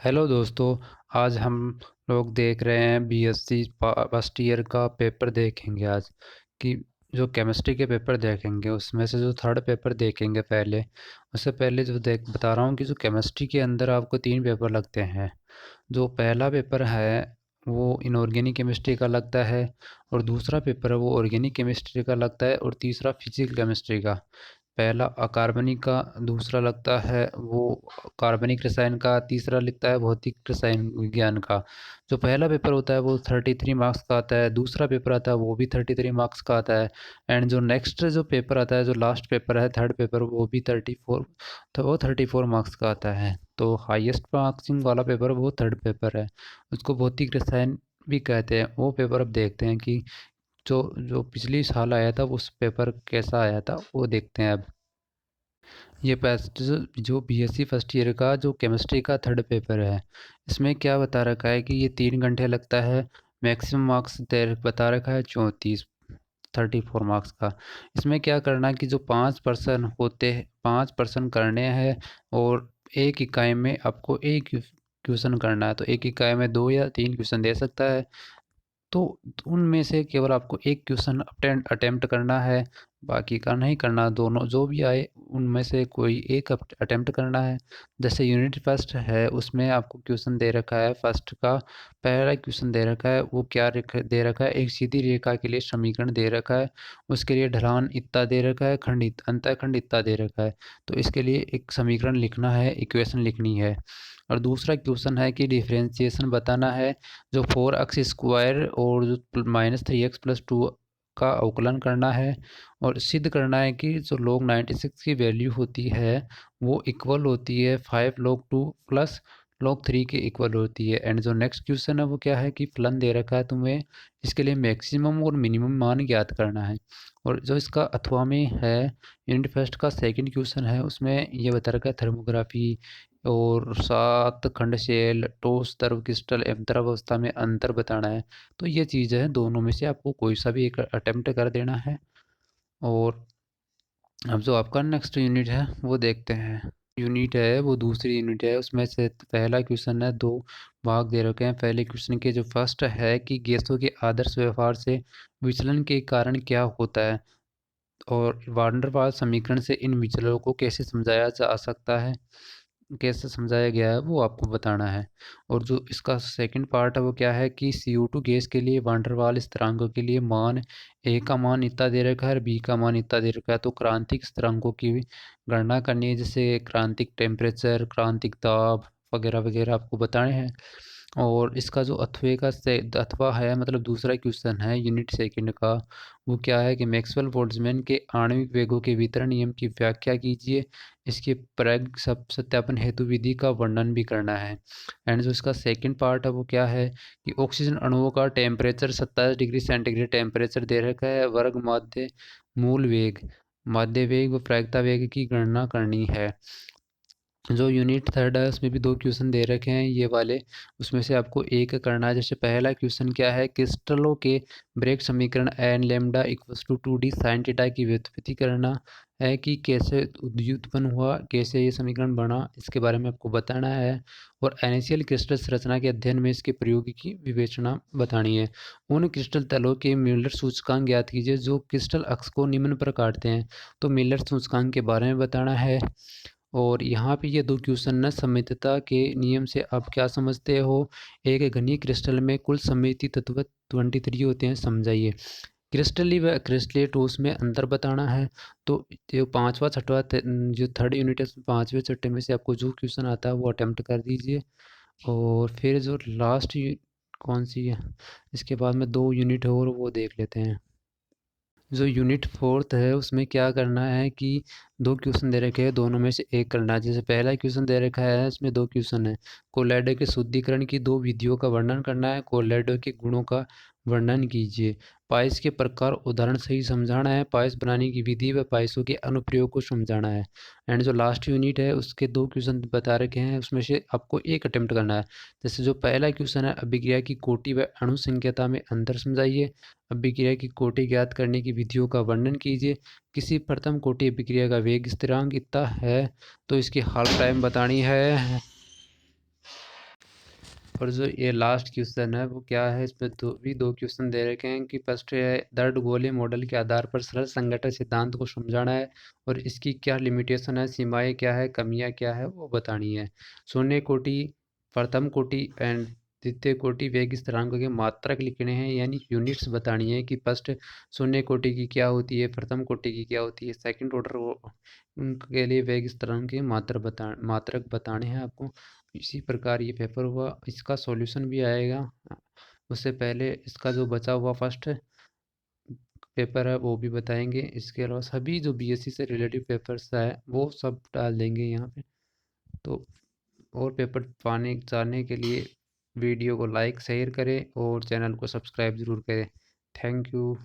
Hello दोस्तों। आज हम लोग देख रहे हैं बीएससी फर्स्ट ईयर का पेपर देखेंगे आज कि जो केमिस्ट्री के पेपर देखेंगे उसमें से जो थर्ड पेपर देखेंगे पहले। उससे पहले जो देख बता रहा हूँ कि जो केमिस्ट्री के अंदर आपको तीन पेपर लगते हैं। जो पहला पेपर है वो इनऑर्गेनिक केमिस्ट्री का लगता है, और दूसरा पेपर है वो ऑर्गेनिक केमिस्ट्री का लगता है, और तीसरा फिजिकल केमिस्ट्री का। पहला अकार्बनिक का, दूसरा लगता है वो कार्बनिक रसायन का, तीसरा लिखता है भौतिक रसायन विज्ञान का। जो पहला पेपर होता है वो 33 मार्क्स का आता है, दूसरा पेपर आता है वो भी 33 मार्क्स का आता है, एंड जो नेक्स्ट जो पेपर आता है, जो लास्ट पेपर है थर्ड पेपर, वो भी 34, तो वो 34 मार्क्स का आता है। तो हाईएस्ट मार्क्सिंग वाला पेपर वो थर्ड पेपर है, उसको भौतिक रसायन भी कहते हैं। वो पेपर अब देखते हैं कि जो जो पिछली साल आया था उस पेपर कैसा आया था, वो देखते हैं अब। ये फर्स्ट जो बीएससी फर्स्ट ईयर का जो केमिस्ट्री का थर्ड पेपर है, इसमें क्या बता रखा है कि ये 3 घंटे लगता है। मैक्सिमम मार्क्स बता रखा है 34, 34 मार्क्स का। इसमें क्या करना है कि जो 5 पर्सन होते हैं, 5 पर्सन करने हैं, और एक इकाई में आपको एक क्वेश्चन करना है। तो एक इकाई में 2 या 3 क्वेश्चन दे सकता है। तो उनमें से केवल आपको एक क्वेश्चन अटेम्प्ट करना है, बाकी का नहीं करना। दोनों जो भी आए उनमें से कोई एक अटेम्प्ट करना है। जैसे यूनिट फर्स्ट है, उसमें आपको क्वेश्चन दे रखा है फर्स्ट का। पहला क्वेश्चन दे रखा है वो क्या दे रखा है, एक सीधी रेखा के लिए समीकरण दे रखा है। उसके लिए ढलान इतना दे रखा है, खंड अंतःखंड इतना दे रखा है। तो इसके लिए एक समीकरण लिखना है, इक्वेशन लिखनी है। और दूसरा क्वेश्चन है कि डिफरेंशिएशन बताना है। जो 4x स्क्वायर और जो -3x+2 का अवकलन करना है, और सिद्ध करना है कि जो log 96 की वैल्यू होती है वो इक्वल होती है 5 log 2 प्लस log 3 के इक्वल होती है। एंड जो नेक्स्ट क्वेश्चन है वो क्या है कि फलन दे रखा है तुम्हें, इसके लिए मैक्सिमम और मिनिमम मान ज्ञात करना है। और जो इसका अथवा में है, यूनिट फर्स्ट का सेकंड क्वेश्चन है, उसमें ये बता रखा है थर्मोग्राफी और 7 खंड शेल ठोस द्रव क्रिस्टल एवं द्रव अवस्था में अंतर बताना है। तो ये चीज़ है, दोनों में से आपको कोई सा भी एक अटेम्प्ट कर देना है। और अब जो आपका नेक्स्ट यूनिट है वो देखते हैं। यूनिट है वो दूसरी यूनिट है, उसमें से पहला क्वेश्चन है, दो भाग दे रखे हैं। पहले क्वेश्चन के जो फर्स्ट है कि गैसों के आदर्श व्यवहार से विचलन के कारण क्या होता है, और वान डेर वाल्स समीकरण से इन विचलनों को कैसे समझाया जा सकता है, कैसे समझाया गया है, वो आपको बताना है। और जो इसका सेकंड पार्ट है वो क्या है कि CO2 गैस के लिए वान डेर वाल स्थिरांकों के लिए मान ए का मान इतना दे रखा है और बी का मान इतना दे रखा है। तो क्रांतिक स्थिरांकों की भी गणना करनी है, जैसे क्रांतिक टेम्परेचर, क्रांतिक दाब वगैरह वगैरह आपको बताने हैं। और इसका जो अथवे का से अथवा है, मतलब दूसरा क्वेश्चन है यूनिट सेकंड का, वो क्या है कि मैक्सवेल बोल्ट्जमैन के आणविक वेगों के वितरण नियम की व्याख्या कीजिए। इसके प्रयोग सब सत्यापन हेतु विधि का वर्णन भी करना है। एंड जो इसका सेकंड पार्ट है वो क्या है कि ऑक्सीजन अणुओं का टेम्परेचर 27 डिग्री सेंटीग्रेड टेम्परेचर दे रखा है, वर्ग माध्य मूल वेग, माध्य वेग व प्रायिकता वेग की गणना करनी है। जो यूनिट थर्ड है उसमें भी दो क्वेश्चन दे रखे हैं ये वाले, उसमें से आपको एक करना है। जैसे पहला क्वेश्चन क्या है, क्रिस्टलों के ब्रेक समीकरण n lambda equals to 2d sine theta की व्युत्पत्ति करना है कि कैसे व्युत्पन्न हुआ, कैसे ये समीकरण बना, इसके बारे में आपको बताना है। और NaCl क्रिस्टल संरचना के अध्ययन में इसके प्रयोग की विवेचना बतानी है। उन क्रिस्टल तलों के मिलर सूचकांक ज्ञात कीजिए जो क्रिस्टल अक्ष को निम्न पर काटते हैं। तो मिलर सूचकांक के बारे में बताना है। और यहाँ पे ये दो क्वेश्चन ना, सममितता के नियम से आप क्या समझते हो, एक घनीय क्रिस्टल में कुल सममिति तत्व 23 होते हैं, समझाइए। क्रिस्टली व क्रिस्टलीय ठोस में अंतर बताना है। तो जो पांचवा छठवा जो थर्ड यूनिट है उसमें पांचवें छठे में से आपको जो क्वेश्चन आता है वो अटेम्प्ट कर दीजिए। और फिर जो लास्ट कौन सी है, इसके बाद में दो यूनिट है और वो देख लेते हैं। जो यूनिट फोर्थ है उसमें क्या करना है कि दो क्वेश्चन दे रखे हैं, दोनों में से एक करना है। जैसे पहला क्वेश्चन दे रखा है, इसमें दो क्वेश्चन है। कोलेडो के शुद्धिकरण की दो विधियों का वर्णन करना है, कोलेडो के गुणों का वर्णन कीजिए। पाइस के प्रकार उदाहरण सही समझाना है, पाइस बनाने की विधि व पाइसों के अनुप्रयोग को समझाना है। एंड जो लास्ट यूनिट है उसके दो क्वेश्चन बता रखे हैं, उसमें से आपको एक अटेम्प्ट करना है। जैसे जो पहला क्वेश्चन है, अभिक्रिया की कोटि व अणु संख्याता में अंतर समझाइए। अभिक्रिया की कोटि ज्ञात करने की विधियों का वर्णन कीजिए। किसी प्रथम कोटि अभिक्रिया का वेग स्थिरांक इतना है, तो इसकी हाफ टाइम बतानी है। और जो ये लास्ट क्वेश्चन है वो क्या है, इसमें दो क्वेश्चन दे रखे हैं कि फर्स्ट है दर्द गोले मॉडल के आधार पर सरल संगठन सिद्धांत को समझाना है और इसकी क्या लिमिटेशन है, सीमाएं क्या है, कमियां क्या है वो बतानी है। शून्य कोटि, प्रथम कोटि एंड द्वितीय कोटि वेग स्थिरांक के मात्रक लिखने हैं, यानी यूनिट्स बतानी है कि फर्स्ट शून्य कोटि की क्या होती है, प्रथम कोटि की क्या होती है, सेकंड ऑर्डर उनके लिए वेग स्थिरांक के मात्रक बताने हैं आपको। इसी प्रकार ये पेपर हुआ, इसका सॉल्यूशन भी आएगा। उससे पहले इसका जो बचा हुआ फर्स्ट पेपर है वो भी बताएंगे। इसके अलावा सभी जो बीएससी से रिलेटिव पेपर्स है वो सब डाल देंगे यहाँ पे। तो और पेपर पाने जानने के लिए वीडियो को लाइक शेयर करें और चैनल को सब्सक्राइब ज़रूर करें। Thank you.